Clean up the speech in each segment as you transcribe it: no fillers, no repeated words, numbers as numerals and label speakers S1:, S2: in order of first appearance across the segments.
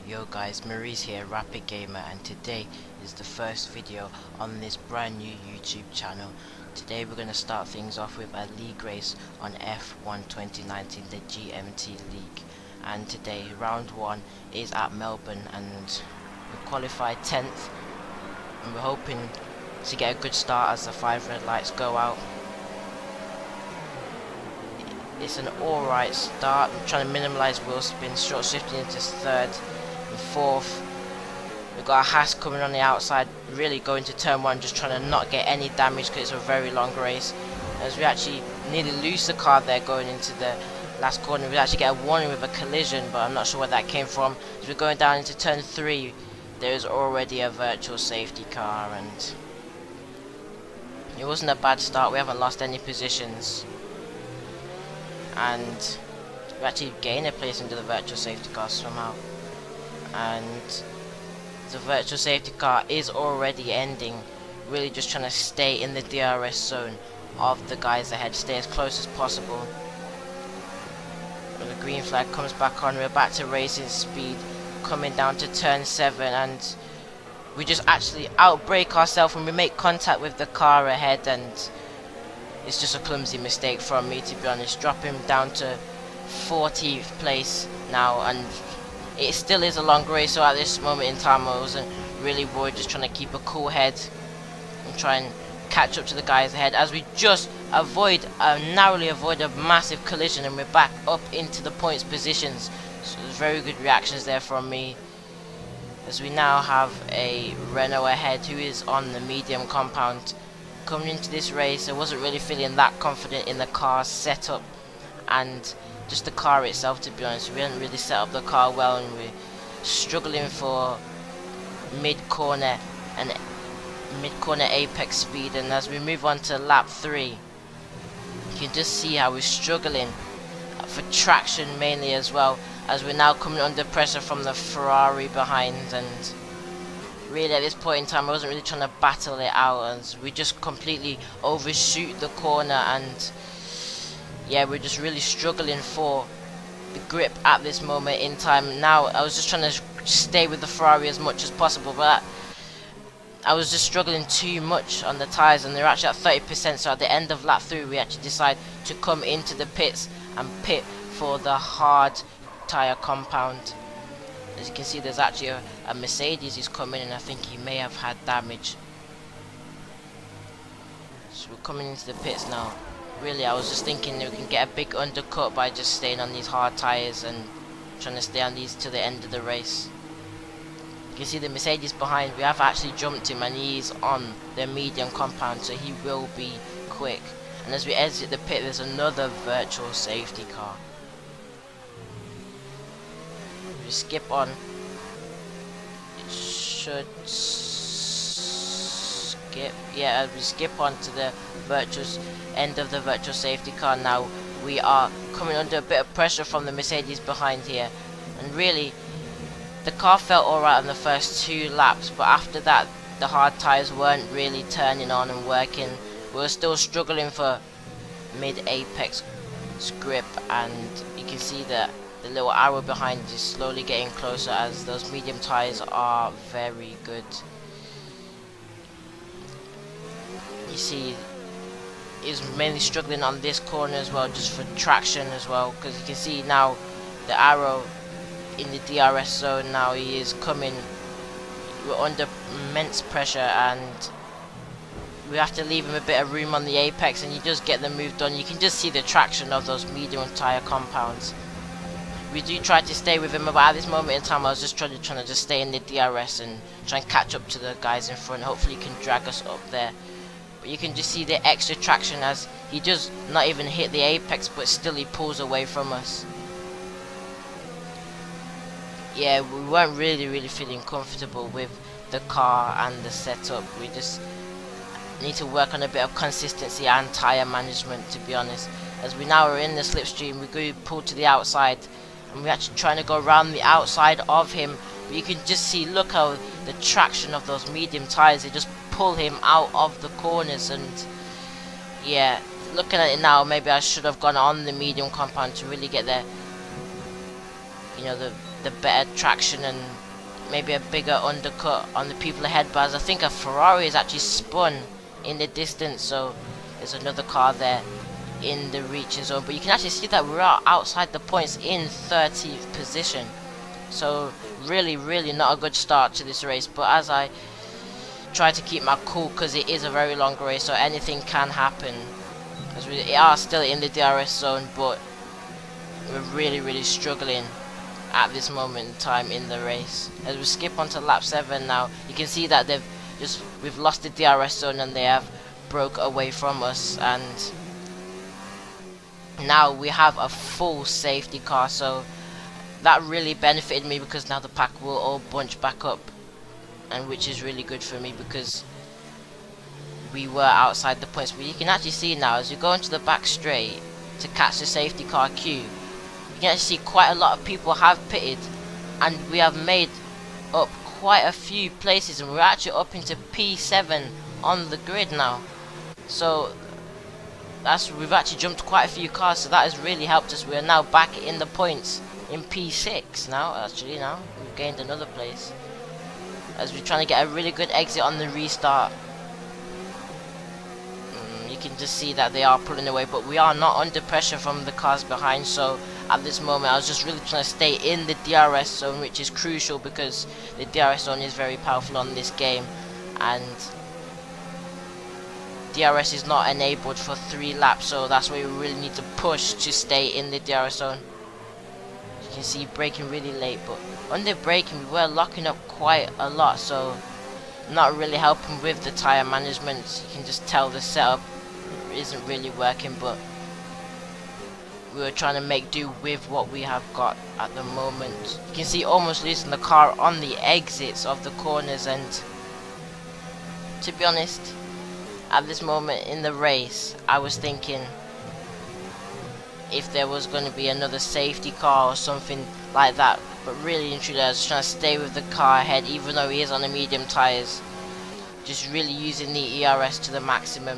S1: Yo guys, Maurice here, Rapid Gamer, and today is the first video on this brand new YouTube channel. Today we're going to start things off with a league race on F1 2019, the GMT League. And today, round 1 is at Melbourne, and we qualified 10th, and we're hoping to get a good start as the 5 red lights go out. It's an alright start. I'm trying to minimise wheel spin, short shifting into 3rd and 4th. We've got a Haas coming on the outside, really going to turn 1, just trying to not get any damage because it's a very long race. As we actually nearly lose the car there going into the last corner. We actually get a warning with a collision, but I'm not sure where that came from. As we're going down into turn 3, there is already a virtual safety car, and it wasn't a bad start. We haven't lost any positions, and we actually gained a place into the virtual safety car somehow. And the virtual safety car is already ending, really just trying to stay in the DRS zone of the guys ahead, stay as close as possible. When the green flag comes back on, we're back to racing speed, coming down to turn 7, and we just actually outbrake ourselves when we make contact with the car ahead, and it's just a clumsy mistake from me, to be honest. Dropping down to 14th place now, and it still is a long race, so at this moment in time I wasn't really worried, just trying to keep a cool head and try and catch up to the guys ahead, as we just narrowly avoid a massive collision, and we're back up into the points positions. So there's very good reactions there from me, as we now have a Renault ahead who is on the medium compound. Coming into this race, I wasn't really feeling that confident in the car's setup and just the car itself, to be honest. We hadn't really set up the car well, and we're struggling for mid-corner apex speed. And as we move on to lap 3, you can just see how we're struggling for traction mainly as well, as we're now coming under pressure from the Ferrari behind. And really at this point in time I wasn't really trying to battle it out, as we just completely overshoot the corner, and yeah, we're just really struggling for the grip at this moment in time. Now I was just trying to stay with the Ferrari as much as possible, but I was just struggling too much on the tyres, and they're actually at 30%. So at the end of lap 3 we actually decide to come into the pits and pit for the hard tyre compound. As you can see, there's actually a Mercedes is coming, and I think he may have had damage. So we're coming into the pits now. Really, I was just thinking that we can get a big undercut by just staying on these hard tyres and trying to stay on these to the end of the race. You can see the Mercedes behind. We have actually jumped him, and he's on the medium compound, so he will be quick. And as we exit the pit, there's another virtual safety car. We skip on, it should skip, yeah, we skip on to the end of the virtual safety car. Now we are coming under a bit of pressure from the Mercedes behind here, and really the car felt alright on the first 2 laps, but after that the hard tyres weren't really turning on and working. We were still struggling for mid-apex grip, and you can see that the little arrow behind is slowly getting closer, as those medium tyres are very good. You see, he's mainly struggling on this corner as well, just for traction as well, because you can see now the arrow in the DRS zone. Now he is coming, we're under immense pressure, and we have to leave him a bit of room on the apex, and you just get the move done. You can just see the traction of those medium tyre compounds. We do try to stay with him, but at this moment in time I was just trying to just stay in the DRS and try and catch up to the guys in front. Hopefully he can drag us up there. But you can just see the extra traction, as he does not even hit the apex, but still he pulls away from us. Yeah, we weren't really feeling comfortable with the car and the setup. We just need to work on a bit of consistency and tyre management, to be honest. As we now are in the slipstream, we go pull to the outside, and we're actually trying to go around the outside of him, but you can just see, look how the traction of those medium tyres, they just pull him out of the corners. And yeah, looking at it now, maybe I should have gone on the medium compound to really get the the better traction and maybe a bigger undercut on the people ahead. But as I think a Ferrari has actually spun in the distance, so there's another car there in the reaching zone. But you can actually see that we're outside the points in 30th position, so really not a good start to this race. But as I try to keep my cool, because it is a very long race, so anything can happen, because we are still in the DRS zone, but we're really struggling at this moment in time in the race. As we skip onto lap 7 now, you can see that we've lost the DRS zone and they have broke away from us, and now we have a full safety car, so that really benefited me, because now the pack will all bunch back up, and which is really good for me because we were outside the points. But you can actually see now as we go into the back straight to catch the safety car queue, you can actually see quite a lot of people have pitted, and we have made up quite a few places, and we're actually up into P7 on the grid now. So we've actually jumped quite a few cars, so that has really helped us. We are now back in the points in P6 now. Actually, now we've gained another place as we're trying to get a really good exit on the restart. You can just see that they are pulling away, but we are not under pressure from the cars behind. So at this moment I was just really trying to stay in the DRS zone, which is crucial because the DRS zone is very powerful on this game, and DRS is not enabled for 3 laps, so that's why we really need to push to stay in the DRS zone. You can see braking really late, but on the braking we were locking up quite a lot, so not really helping with the tyre management. You can just tell the setup isn't really working, but we were trying to make do with what we have got at the moment. You can see almost losing the car on the exits of the corners, and to be honest, at this moment in the race I was thinking if there was going to be another safety car or something like that, but really and truly I was trying to stay with the car ahead, even though he is on the medium tyres, just really using the ERS to the maximum.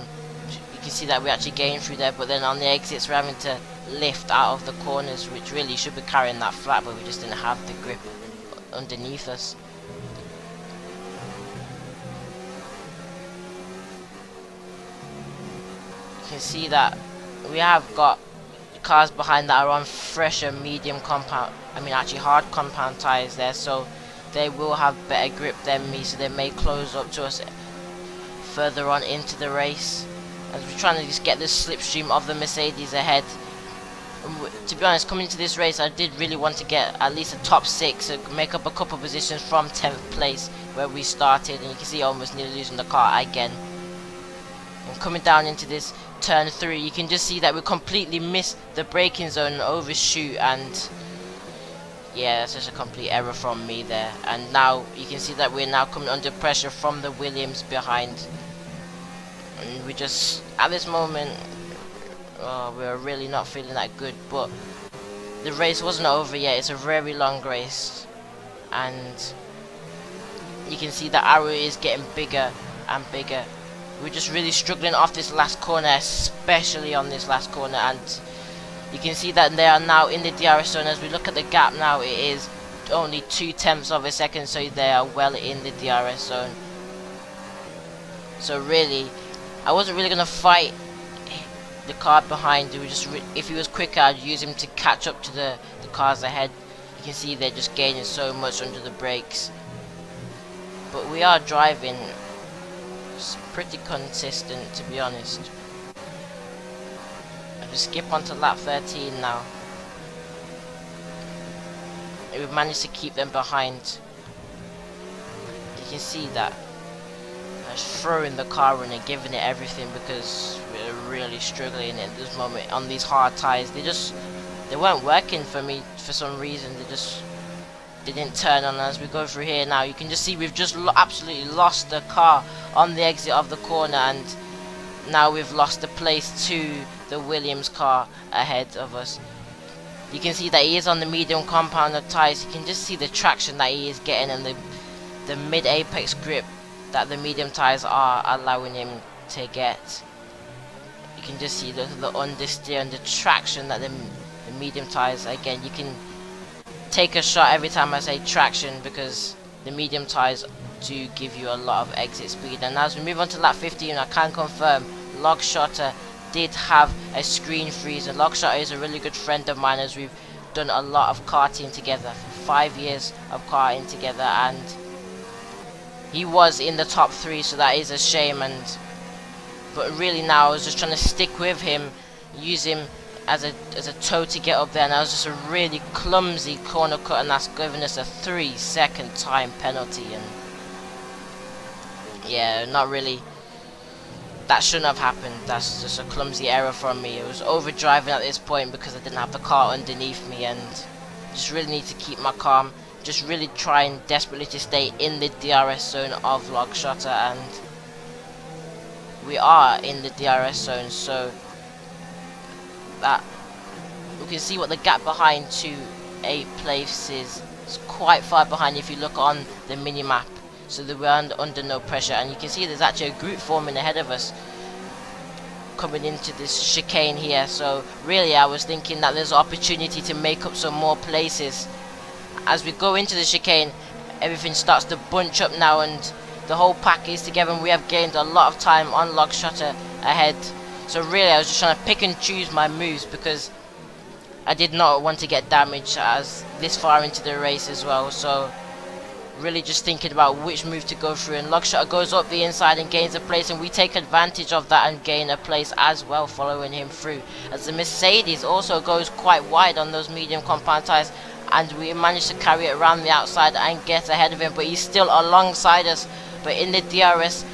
S1: You can see that we actually gained through there, but then on the exits we're having to lift out of the corners, which really should be carrying that flat, but we just didn't have the grip underneath us. You can see that we have got cars behind that are on fresher medium compound, actually hard compound tyres there, so they will have better grip than me, so they may close up to us further on into the race, as we're trying to just get the slipstream of the Mercedes ahead. To be honest, coming into this race I did really want to get at least a top 6, so make up a couple positions from 10th place where we started, and you can see almost nearly losing the car again. And coming down into this turn 3, you can just see that we completely missed the braking zone and overshoot, and yeah, that's just a complete error from me there. And now you can see that we're now coming under pressure from the Williams behind, and we just at this moment we're really not feeling that good. But the race wasn't over yet, it's a very long race, and you can see the arrow is getting bigger and bigger. We're just really struggling off this last corner, especially on this last corner, and you can see that they are now in the DRS zone. As we look at the gap now, it is only 0.2 of a second, so they are well in the DRS zone. So really, I wasn't really going to fight the car behind. It was just if he was quicker, I'd use him to catch up to the cars ahead. You can see they're just gaining so much under the brakes. But we are driving pretty consistent, to be honest. If we skip on to lap 13 now, we've managed to keep them behind. You can see that I was throwing the car in and giving it everything, because we're really struggling at this moment on these hard tyres. They weren't working for me for some reason. They didn't turn on. As we go through here now, you can just see we've just absolutely lost the car on the exit of the corner, and now we've lost the place to the Williams car ahead of us. You can see that he is on the medium compound of tyres. You can just see the traction that he is getting, and the mid-apex grip that the medium tyres are allowing him to get. You can just see the understeer and the traction that the medium tyres, again, you can take a shot every time I say traction, because the medium tyres do give you a lot of exit speed. And as we move on to lap 15, I can confirm Logshotter did have a screen freeze, and Logshotter is a really good friend of mine, as we've done a lot of karting together, 5 years of karting together, and he was in the top 3, so that is a shame. But really now I was just trying to stick with him, use him as a toe to get up there, and that was just a really clumsy corner cut, and that's given us a 3-second time penalty. And yeah, not really, that shouldn't have happened. That's just a clumsy error from me. It was overdriving at this point because I didn't have the car underneath me, and just really need to keep my calm, just really trying desperately to stay in the DRS zone of Logshotter, and we are in the DRS zone, so that we can see what the gap behind to 8 places is quite far behind if you look on the mini map. So that we're under no pressure, and you can see there's actually a group forming ahead of us coming into this chicane here. So really I was thinking that there's opportunity to make up some more places. As we go into the chicane, everything starts to bunch up now, and the whole pack is together, and we have gained a lot of time on Logshotter ahead. So really I was just trying to pick and choose my moves, because I did not want to get damaged as this far into the race as well. So really just thinking about which move to go through, and Logshotter goes up the inside and gains a place, and we take advantage of that and gain a place as well, following him through, as the Mercedes also goes quite wide on those medium compound tyres, and we managed to carry it around the outside and get ahead of him, but he's still alongside us. But in the DRS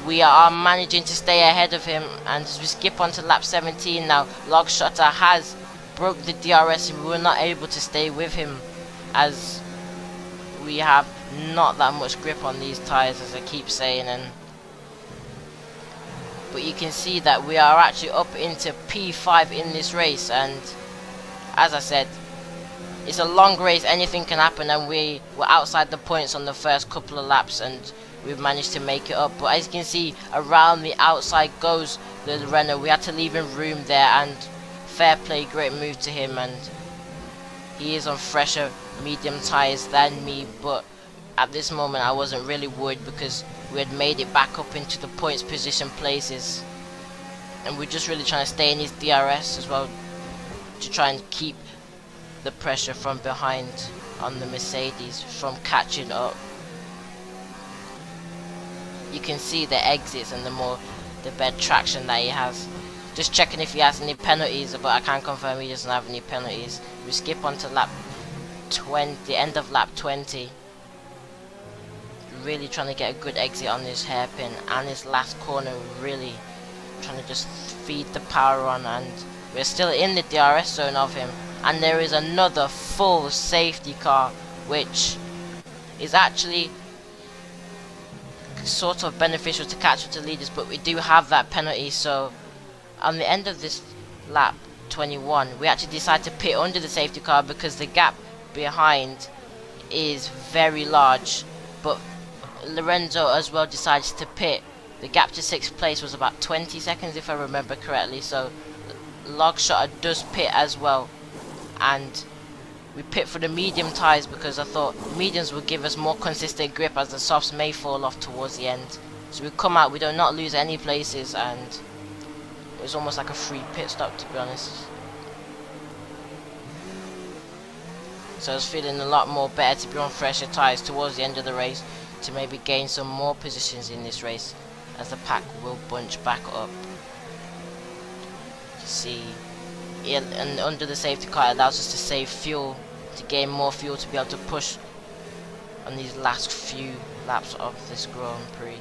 S1: we are managing to stay ahead of him, and as we skip on to lap 17 now, Logshotter has broke the DRS and we were not able to stay with him, as we have not that much grip on these tyres, as I keep saying. But you can see that we are actually up into P5 in this race, and as I said, it's a long race, anything can happen, and we were outside the points on the first couple of laps, and we've managed to make it up. But as you can see, around the outside goes the Renault. We had to leave him room there, and fair play, great move to him, and he is on fresher medium tyres than me. But at this moment I wasn't really worried, because we had made it back up into the points position places, and we're just really trying to stay in his DRS as well, to try and keep the pressure from behind on the Mercedes from catching up. You can see the exits and the better traction that he has. Just checking if he has any penalties, but I can confirm he doesn't have any penalties. We skip on to lap 20, the end of lap 20. Really trying to get a good exit on this hairpin and his last corner, really trying to just feed the power on, and we're still in the DRS zone of him. And there is another full safety car, which is actually sort of beneficial to catch up to leaders, but we do have that penalty. So on the end of this lap 21, we actually decide to pit under the safety car, because the gap behind is very large. But Lorenzo as well decides to pit. The gap to 6th place was about 20 seconds if I remember correctly, so Logshotter does pit as well, and we pit for the medium tyres, because I thought mediums would give us more consistent grip, as the softs may fall off towards the end. So we come out, we do not lose any places, and it was almost like a free pit stop, to be honest. So I was feeling a lot more better to be on fresher tyres towards the end of the race, to maybe gain some more positions in this race, as the pack will bunch back up. You see, and under the safety car it allows us to save fuel, to gain more fuel to be able to push on these last few laps of this Grand Prix.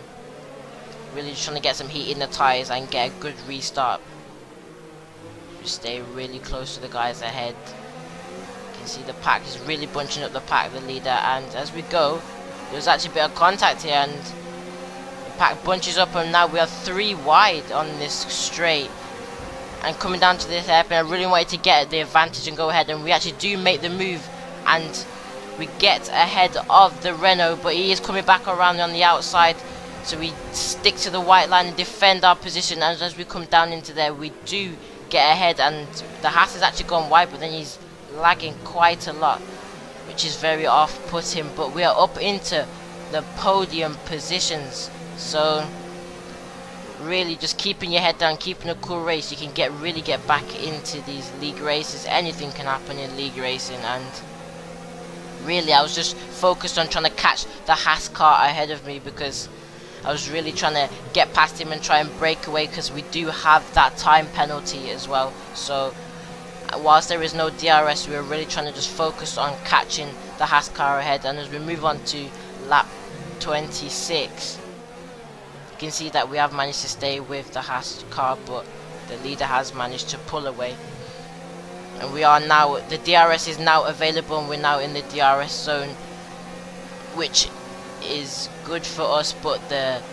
S1: Really just trying to get some heat in the tyres and get a good restart. Just stay really close to the guys ahead. You can see the pack is really bunching up the pack, the leader, and as we go, there's actually a bit of contact here, and the pack bunches up, and now we are 3 wide on this straight. And coming down to this hairpin, I really wanted to get the advantage and go ahead, and we actually do make the move, and we get ahead of the Renault, but he is coming back around on the outside, so we stick to the white line and defend our position. And as we come down into there, we do get ahead, and the Haas has actually gone wide, but then he's lagging quite a lot. which is very off-putting, but we are up into the podium positions, so really just keeping your head down, keeping a cool race, you can really get back into these league races. Anything can happen in league racing, and really I was just focused on trying to catch the Haas car ahead of me, because I was really trying to get past him and try and break away, because we do have that time penalty as well. So whilst there is no DRS, we were really trying to just focus on catching the Haas car ahead. And as we move on to lap 26, you can see that we have managed to stay with the Haas car, but the leader has managed to pull away. And we are now, the DRS is now available, and we're now in the DRS zone, which is good for us, but the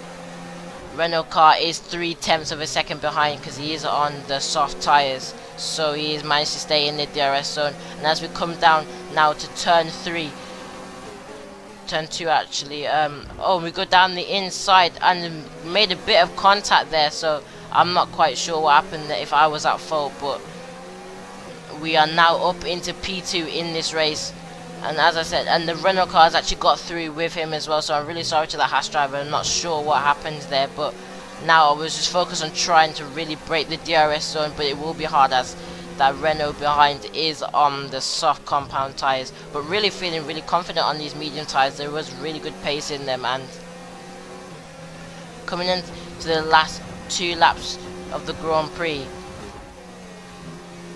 S1: Renault car is 0.3 of a second behind, because he is on the soft tyres, so he has managed to stay in the DRS zone. And as we come down now to turn 2 actually, we go down the inside and made a bit of contact there, so I'm not quite sure what happened there, if I was at fault, but we are now up into P2 in this race. And as I said, and the Renault car has actually got through with him as well, so I'm really sorry to the Haas driver. I'm not sure what happened there, but now I was just focused on trying to really break the DRS zone, but it will be hard as that Renault behind is on the soft compound tyres. But really feeling really confident on these medium tyres. There was really good pace in them, and coming into the last 2 laps of the Grand Prix,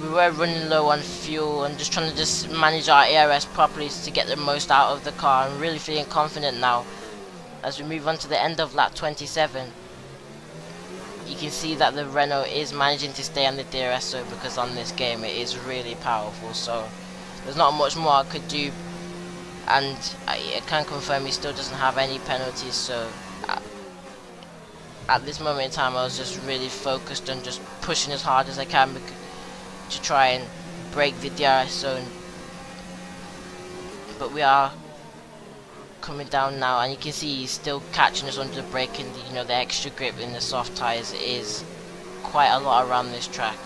S1: we were running low on fuel and just trying to just manage our ARS properly to get the most out of the car. I'm really feeling confident now as we move on to the end of lap 27. You can see that the Renault is managing to stay on the DRS zone, because on this game it is really powerful, so there's not much more I could do. And I can confirm he still doesn't have any penalties, so at this moment in time I was just really focused on just pushing as hard as I can to try and break the DRS zone. But we are coming down now, and you can see he's still catching us under the brake, and the extra grip in the soft tyres is quite a lot around this track.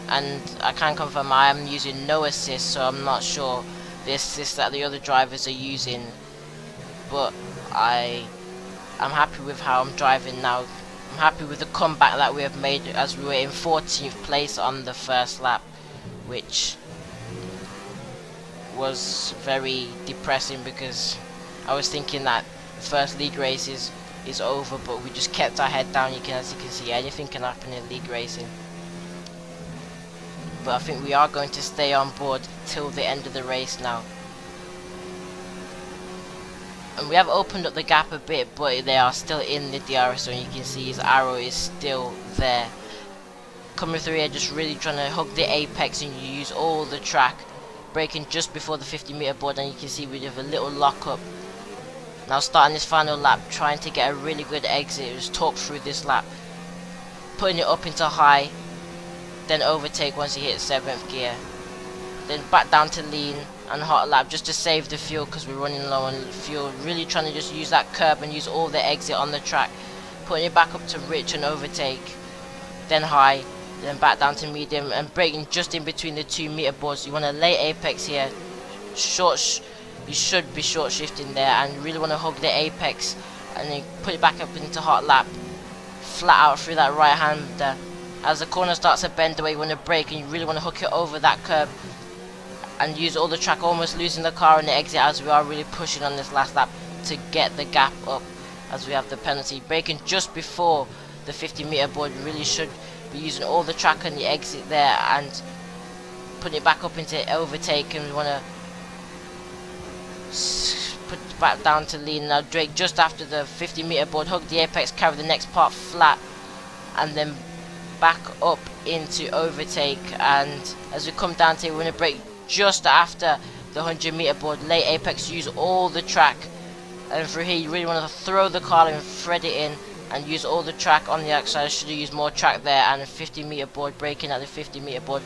S1: And I can confirm I am using no assist, so I'm not sure the assist that the other drivers are using, but I'm happy with how I'm driving now. I'm happy with the comeback that we have made, as we were in 14th place on the first lap, which was very depressing, because I was thinking that first league race is over, but we just kept our head down. As you can see, anything can happen in league racing. But I think we are going to stay on board till the end of the race now. And we have opened up the gap a bit, but they are still in the DRS zone. You can see his arrow is still there. Coming through here, just really trying to hug the apex, and you use all the track. Braking just before the 50-meter board, and you can see we have a little lock-up. Now starting this final lap, trying to get a really good exit. Just talk through this lap, putting it up into high, then overtake once you hit 7th gear, then back down to lean and hot lap just to save the fuel, because we're running low on fuel. Really trying to just use that curb and use all the exit on the track, putting it back up to rich and overtake, then high, then back down to medium, and braking just in between the 2-meter boards. You want a late apex here, you should be short shifting there, and you really want to hug the apex, and then put it back up into hot lap, flat out through that right hander. As the corner starts to bend away, you want to brake, and you really want to hook it over that curb and use all the track, almost losing the car in the exit, as we are really pushing on this last lap to get the gap up, as we have the penalty. Braking just before the 50-meter board, you really should be using all the track on the exit there and putting it back up into overtake, and we want to put it back down to lean. Now Drake just after the 50-meter board, hug the apex, carry the next part flat, and then back up into overtake. And as we come down to here, we're going to brake just after the 100-meter board, late apex, use all the track, and through here you really want to throw the car and thread it in and use all the track on the outside. I should have used more track there, and a 50-meter board, braking at the 50-meter board,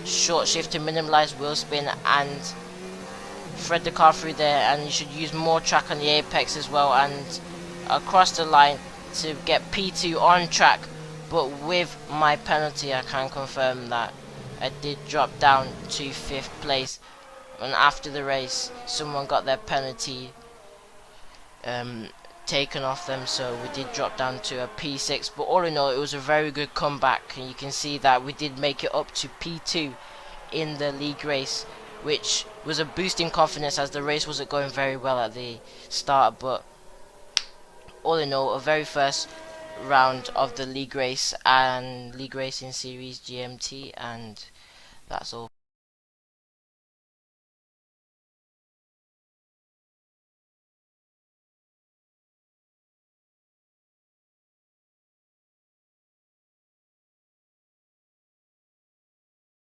S1: short shift to minimize wheel spin and thread the car through there. And you should use more track on the apex as well, and across the line to get P2 on track. But with my penalty, I can confirm that I did drop down to 5th place. and after the race someone got their penalty taken off them, so we did drop down to a P6, but all in all it was a very good comeback, and you can see that we did make it up to P2 in the league race, which was a boost in confidence as the race wasn't going very well at the start. But all in all, a very first round of the league race and league racing series GMT, and that's all.